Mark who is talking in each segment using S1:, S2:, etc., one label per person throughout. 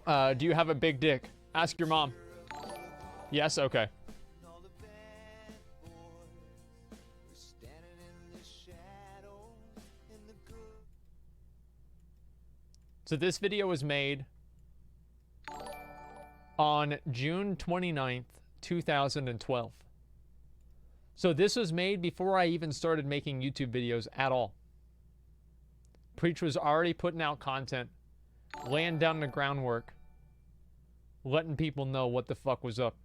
S1: Do you have a big dick? Ask your mom. Yes? Okay. So this video was made on June 29th, 2012. So this was made before I even started making YouTube videos at all. Preach was already putting out content, laying down the groundwork, letting people know what the fuck was up.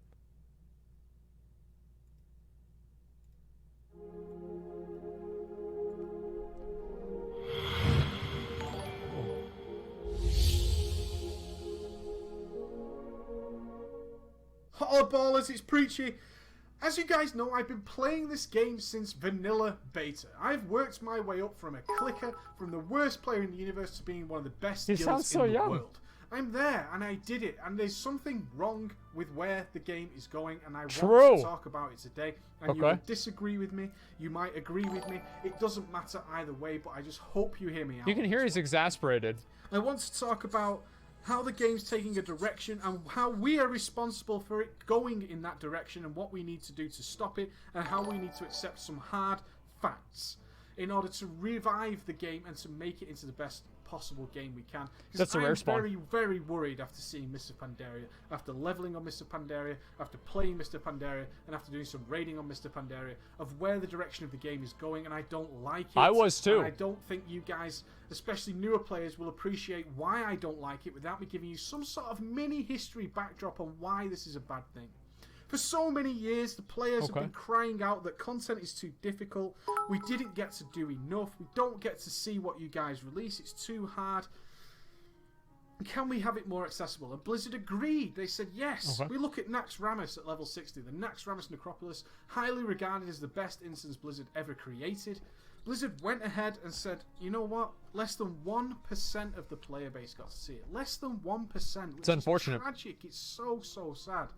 S2: Hello ballers, it's Preachy. As you guys know, I've been playing this game since vanilla beta. I've worked my way up from a clicker, from the worst player in the universe to being one of the best guilds in the world. I'm there, and I did it, and there's something wrong with where the game is going, and I want to talk about it today. And you will disagree with me, you might agree with me, it doesn't matter either way, but I just hope you hear me out.
S1: You can hear he's exasperated.
S2: I want to talk about how the game's taking a direction and how we are responsible for it going in that direction and what we need to do to stop it and how we need to accept some hard facts in order to revive the game and to make it into the best possible game we can.
S1: That's a rare spawn.
S2: I'm very, very worried after seeing Mr. Pandaria, after leveling on Mr. Pandaria, after playing Mr. Pandaria, and after doing some raiding on Mr. Pandaria, of where the direction of the game is going, and I don't like it.
S1: I was too.
S2: And I don't think you guys, especially newer players, will appreciate why I don't like it without me giving you some sort of mini history backdrop on why this is a bad thing. For so many years, the players have been crying out that content is too difficult. We didn't get to do enough. We don't get to see what you guys release. It's too hard. Can we have it more accessible? And Blizzard agreed. They said yes. We look at Naxxramas at level 60. The Naxxramas Necropolis, highly regarded as the best instance Blizzard ever created. Blizzard went ahead and said, you know what? Less than 1% of the player base got to see it. Less than 1%. Which
S1: it's unfortunate.
S2: Is tragic. It's so, so sad.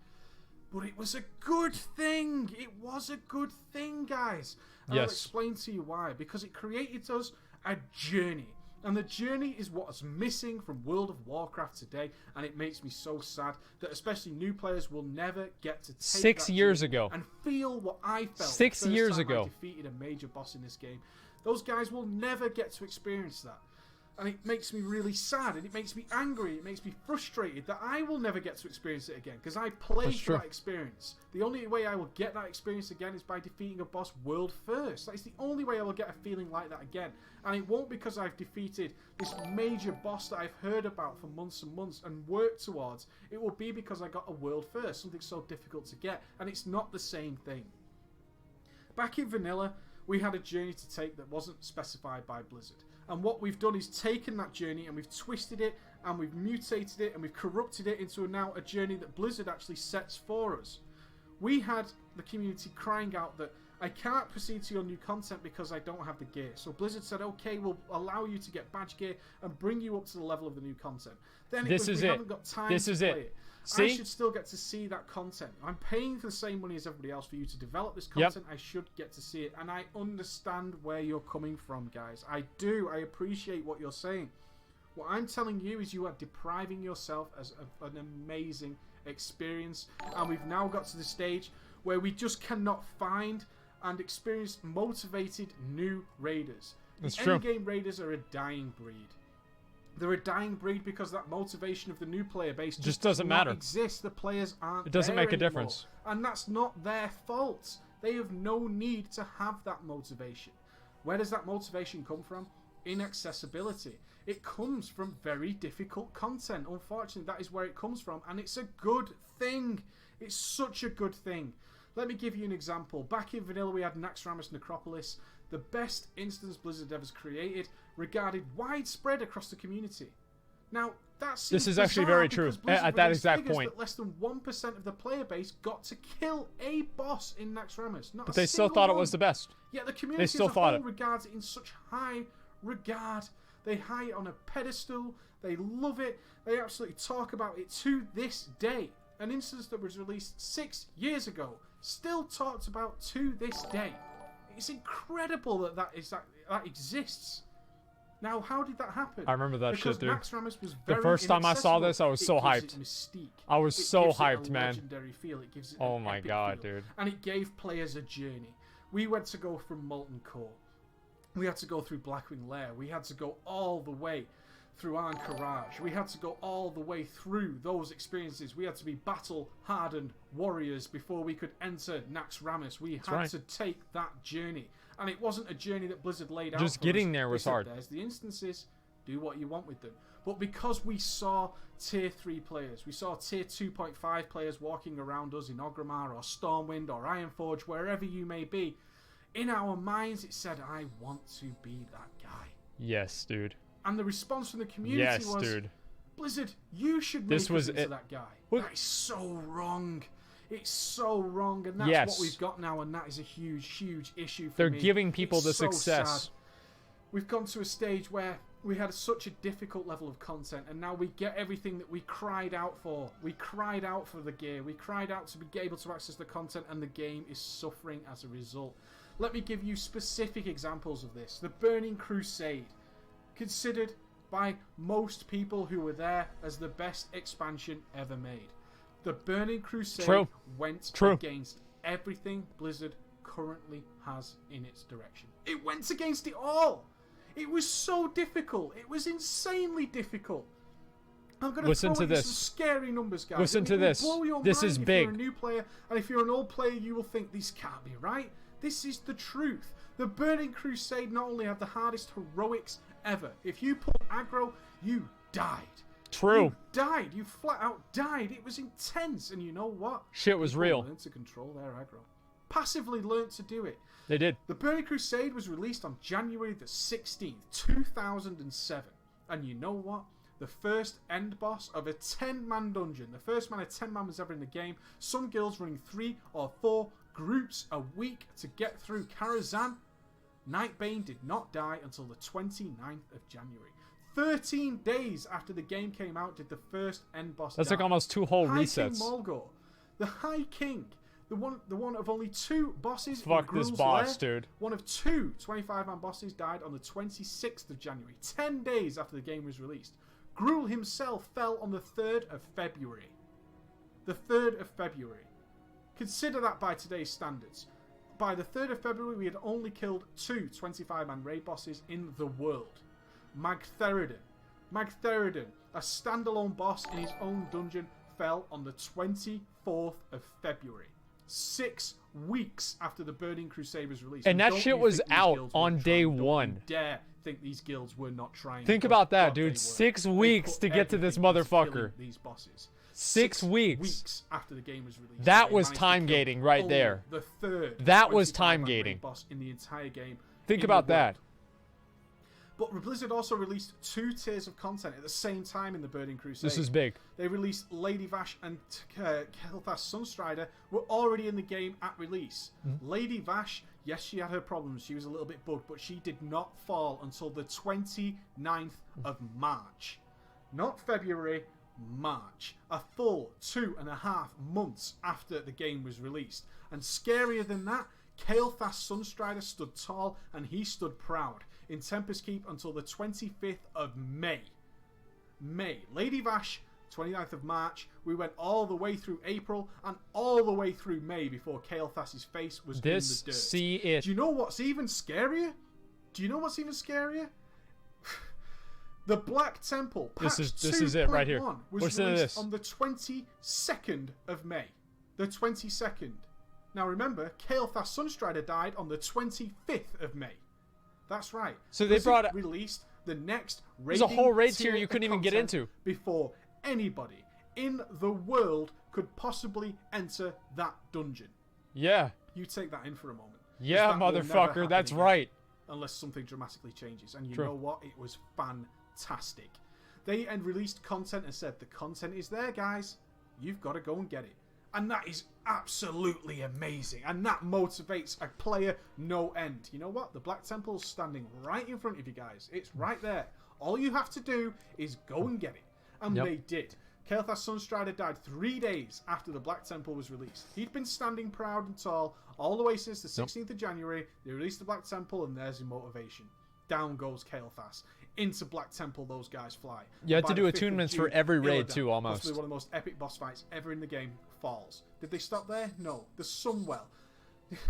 S2: But it was a good thing. It was a good thing, guys. And I'll explain to you why. Because it created us a journey. And the journey is what's missing from World of Warcraft today. And it makes me so sad that especially new players will never get to take
S1: 6 years ago
S2: and feel what I felt
S1: 6 years ago.
S2: I defeated a major boss in this game. Those guys will never get to experience that. And it makes me really sad, and it makes me angry, it makes me frustrated that I will never get to experience it again, because I played for that experience. The only way I will get that experience again is by defeating a boss world first. That is the only way I will get a feeling like that again. And it won't because I've defeated this major boss that I've heard about for months and months and worked towards. It will be because I got a world first, something so difficult to get, and it's not the same thing. Back in vanilla, we had a journey to take that wasn't specified by Blizzard. And what we've done is taken that journey and we've twisted it and we've mutated it and we've corrupted it into now a journey that Blizzard actually sets for us. We had the community crying out that I can't proceed to your new content because I don't have the gear. So Blizzard said, okay, we'll allow you to get badge gear and bring you up to the level of the new content. Then we haven't got time to play it. See? I should still get to see that content. I'm paying for the same money as everybody else for you to develop this content. I should get to see it. And I understand where you're coming from, guys. I do. I appreciate what you're saying. What I'm telling you is you are depriving yourself of an amazing experience. And we've now got to the stage where we just cannot find and experience motivated new raiders. The endgame raiders are a dying breed. They're a dying breed because that motivation of the new player base just doesn't matter. Exist. The players aren't.
S1: It doesn't make a
S2: anymore.
S1: difference,
S2: and that's not their fault. They have no need to have that motivation. Where does that motivation come from? Inaccessibility. It comes from very difficult content. Unfortunately, that is where it comes from, and it's a good thing. It's such a good thing. Let me give you an example. Back in vanilla, we had Naxxramas Necropolis, the best instance Blizzard ever created, regarded widespread across the community. Now, this is actually very true
S1: at that exact point.
S2: That less than 1% of the player base got to kill a boss in Naxxramas.
S1: But they still thought it was the best.
S2: Yeah, the community as a whole regards it in such high regard. They high it on a pedestal. They love it. They absolutely talk about it to this day. An instance that was released 6 years ago, still talked about to this day. It's incredible that exists. Now, how did that happen?
S1: I remember that
S2: because
S1: shit, dude.
S2: Nax Ramus was very
S1: The first time I saw this, I was so hyped.
S2: It mystique.
S1: I was so
S2: gives
S1: hyped,
S2: it a
S1: man.
S2: Legendary feel. It gives it
S1: Oh
S2: an
S1: my
S2: epic
S1: god,
S2: feel.
S1: dude.
S2: And it gave players a journey. We went to go from Molten Core. We had to go through Blackwing Lair. We had to go all the way through Ahn'Qiraj. We had to go all the way through those experiences. We had to be battle-hardened warriors before we could enter Nax Ramus. We had to take that journey. And it wasn't a journey that Blizzard laid out for us.
S1: Just getting there was hard.
S2: There's the instances. Do what you want with them. But because we saw tier 3 players, we saw tier 2.5 players walking around us in Orgrimmar or Stormwind or Ironforge, wherever you may be, in our minds it said, I want to be that guy.
S1: Yes, dude.
S2: And the response from the community was,
S1: dude.
S2: Blizzard, you should make us into that guy. That is so wrong. It's so wrong. And that's what we've got now, and that is a huge, huge issue for me.
S1: They're giving people the success.
S2: Sad. We've gone to a stage where we had such a difficult level of content, and now we get everything that we cried out for. We cried out for the gear. We cried out to be able to access the content, and the game is suffering as a result. Let me give you specific examples of this. The Burning Crusade, considered by most people who were there as the best expansion ever made. The Burning Crusade went against everything Blizzard currently has in its direction. It went against it all. It was so difficult. It was insanely difficult. I'm going to throw in some scary numbers, guys.
S1: Listen to this. This is big.
S2: If you're a new player, and if you're an old player, you will think, this can't be right. This is the truth. The Burning Crusade not only had the hardest heroics ever. If you pulled aggro, you died.
S1: True.
S2: You died. You flat out died. It was intense. And you know what?
S1: Shit was real.
S2: Learned to control their aggro. Passively learned to do it.
S1: They did.
S2: The Burning Crusade was released on January the 16th, 2007. And you know what? The first end boss of a 10-man dungeon. The first man of 10 man was ever in the game. Some guilds running 3 or 4 groups a week to get through Karazhan. Nightbane did not die until the 29th of January. 13 days after the game came out did the first end boss
S1: That's
S2: die.
S1: like almost 2 whole
S2: High
S1: resets.
S2: King Mulgore, the High King, the one of only 2 bosses.
S1: Fuck this boss, dude.
S2: One of 2 25-man bosses died on the 26th of January, 10 days after the game was released. Gruul himself fell on the 3rd of February. The 3rd of February. Consider that by today's standards. By the 3rd of February, we had only killed 2 25-man raid bosses in the world. Magtheridon, a standalone boss in his own dungeon, fell on the 24th of February. 6 weeks after the Burning Crusade was released.
S1: And that shit was out on day 1.
S2: Don't dare think these guilds were not trying.
S1: Think about that, dude. 6 weeks to get to this motherfucker.
S2: These bosses.
S1: 6 weeks
S2: after the game was released.
S1: That was time gating right there.
S2: The 3rd.
S1: That was time gating.
S2: Boss in the entire game.
S1: Think about that.
S2: But Blizzard also released 2 tiers of content at the same time in the Burning Crusade.
S1: This is big.
S2: They released Lady Vash and Kael'thas Sunstrider were already in the game at release. Lady Vash, yes, she had her problems. She was a little bit bugged, but she did not fall until the 29th of March. Not February, March. A full 2.5 months after the game was released. And scarier than that, Kael'thas Sunstrider stood tall and he stood proud in Tempest Keep until the 25th of May. Lady Vash, 29th of March. We went all the way through April and all the way through May before Kael'thas's face was in the dirt.
S1: See it.
S2: Do you know what's even scarier? The Black Temple, patch
S1: this is it right here.
S2: was released on the 22nd of May. The 22nd. Now remember, Kael'thas Sunstrider died on the 25th of May. That's right.
S1: So they
S2: released the next
S1: raid. There's a whole raid tier you couldn't even get into
S2: before anybody in the world could possibly enter that dungeon.
S1: Yeah.
S2: You take that in for a moment.
S1: Yeah, motherfucker, that's right.
S2: Unless something dramatically changes. And you know what? It was fantastic. They released content and said, the content is there, guys. You've got to go and get it. And that is absolutely amazing. And that motivates a player no end. You know what? The Black Temple's standing right in front of you guys. It's right there. All you have to do is go and get it. And they did. Kael'thas Sunstrider died 3 days after the Black Temple was released. He'd been standing proud and tall all the way since the 16th of January. They released the Black Temple and there's your motivation. Down goes Kael'thas. into Black Temple those guys fly.
S1: You had
S2: By
S1: to do
S2: the 5th of
S1: attunements for
S2: June,
S1: every raid
S2: Illidan,
S1: too, almost.
S2: possibly one of the most epic boss fights ever in the game, falls. Did they stop there? No. The Sunwell.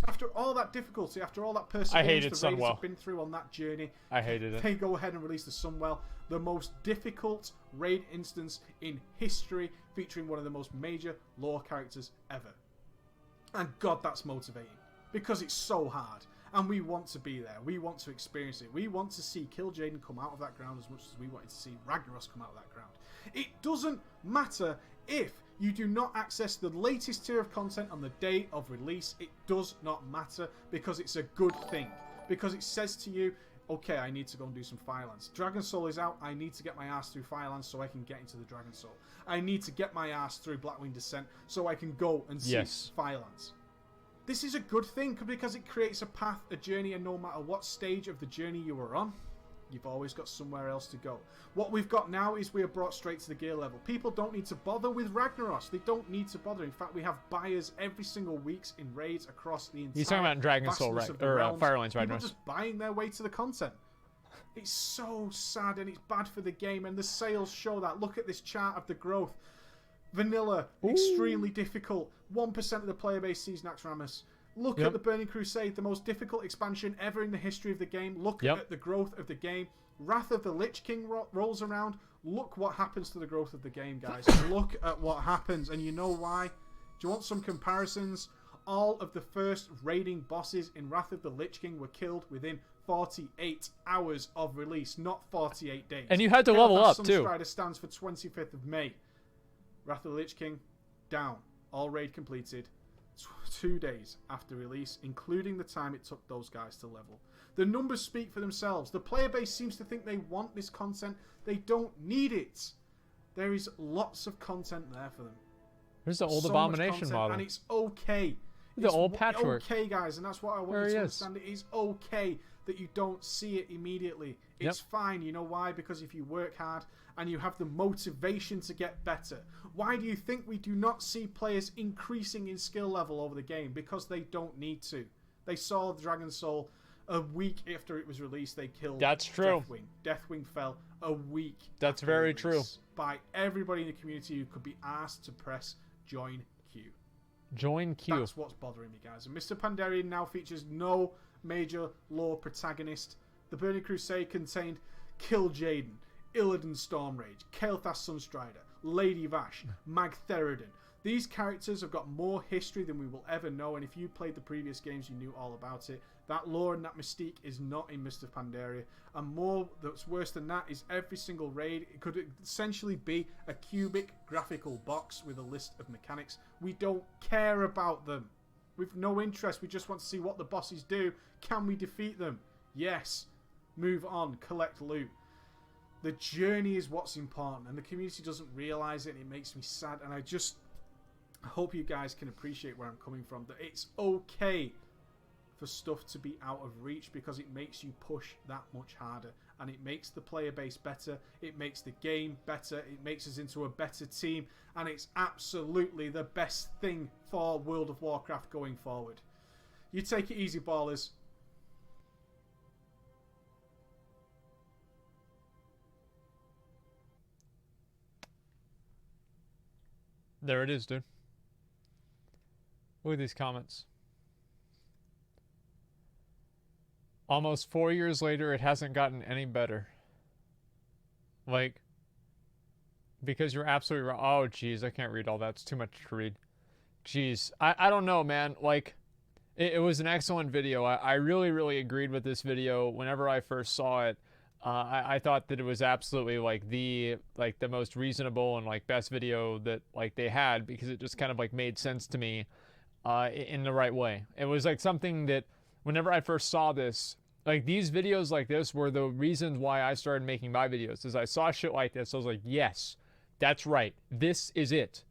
S2: After all that difficulty, after all that perseverance
S1: I hated
S2: the raiders
S1: Sunwell.
S2: have been through on that journey,
S1: I hated it.
S2: they go ahead and release the Sunwell, the most difficult raid instance in history, featuring one of the most major lore characters ever. And God, that's motivating, because it's so hard, and we want to be there. We want to experience it. We want to see Kil'jaeden come out of that ground as much as we wanted to see Ragnaros come out of that ground. It doesn't matter if you do not access the latest tier of content on the day of release. It does not matter, because it's a good thing. Because it says to you, okay, I need to go and do some Firelance. Dragon Soul is out. I need to get my ass through Firelance so I can get into the Dragon Soul. I need to get my ass through Blackwing Descent so I can go and see Firelance. This is a good thing, because it creates a path, a journey, and no matter what stage of the journey you are on, you've always got somewhere else to go. What we've got now is we are brought straight to the gear level. People don't need to bother with Ragnaros. They don't need to bother. In fact, we have buyers every single week in raids across the entire.
S1: He's talking about Dragon Soul, right? Or Firelance, right?
S2: People just buying their way to the content. It's so sad, and it's bad for the game, and the sales show that. Look at this chart of the growth. Vanilla, extremely difficult. 1% of the player base sees Naxxramas. Look at the Burning Crusade, the most difficult expansion ever in the history of the game. Look at the growth of the game. Wrath of the Lich King rolls around. Look what happens to the growth of the game, guys. Look at what happens. And you know why? Do you want some comparisons? All of the first raiding bosses in Wrath of the Lich King were killed within 48 hours of release, not 48 days.
S1: And you had to level up, too.
S2: Sunstrider stands for 25th of May. Wrath of the Lich King, down. All raid completed. 2 days after release, including the time it took those guys to level. The numbers speak for themselves. The player base seems to think they want this content. They don't need it. There is lots of content there for them.
S1: There's the old Abomination model.
S2: And it's okay.
S1: The old patchwork.
S2: It's okay, guys, and that's what I want you to understand. It is okay that you don't see it immediately. It's fine. You know why? Because if you work hard and you have the motivation to get better. Why do you think we do not see players increasing in skill level over the game? Because they don't need to. They saw Dragon Soul a week after it was released. They killed Deathwing. Deathwing fell a week.
S1: That's very true.
S2: By everybody in the community who could be asked to press join queue.
S1: Join queue.
S2: That's what's bothering me, guys. And Mr. Pandarian now features no major lore protagonist. The Burning Crusade contained Kil'jaeden, Illidan Stormrage, Kael'thas Sunstrider, Lady Vash, Mag Theridon. These characters have got more history than we will ever know, and if you played the previous games, you knew all about it. That lore and that mystique is not in Mr. Pandaria. And more that's worse than that is every single raid, it could essentially be a cubic graphical box with a list of mechanics. We don't care about them. We've no interest. We just want to see what the bosses do. Can we defeat them? Yes. Move on. Collect loot. The journey is what's important, and the community doesn't realize it, and it makes me sad. And I hope you guys can appreciate where I'm coming from, that it's okay for stuff to be out of reach, because it makes you push that much harder, and it makes the player base better, it makes the game better, it makes us into a better team, and it's absolutely the best thing for World of Warcraft going forward. You take it easy, ballers.
S1: There it is, dude. Look at these comments. Almost 4 years later, it hasn't gotten any better. Like, because you're absolutely right. Oh, geez, I can't read all that. It's too much to read. Jeez. I don't know, man. Like, it was an excellent video. I really, really agreed with this video whenever I first saw it. I thought that it was absolutely like the most reasonable and like best video that like they had, because it just kind of like made sense to me in the right way. It was like something that whenever I first saw this, like these videos like this were the reasons why I started making my videos. As I saw shit like this, I was like, yes, that's right. This is it.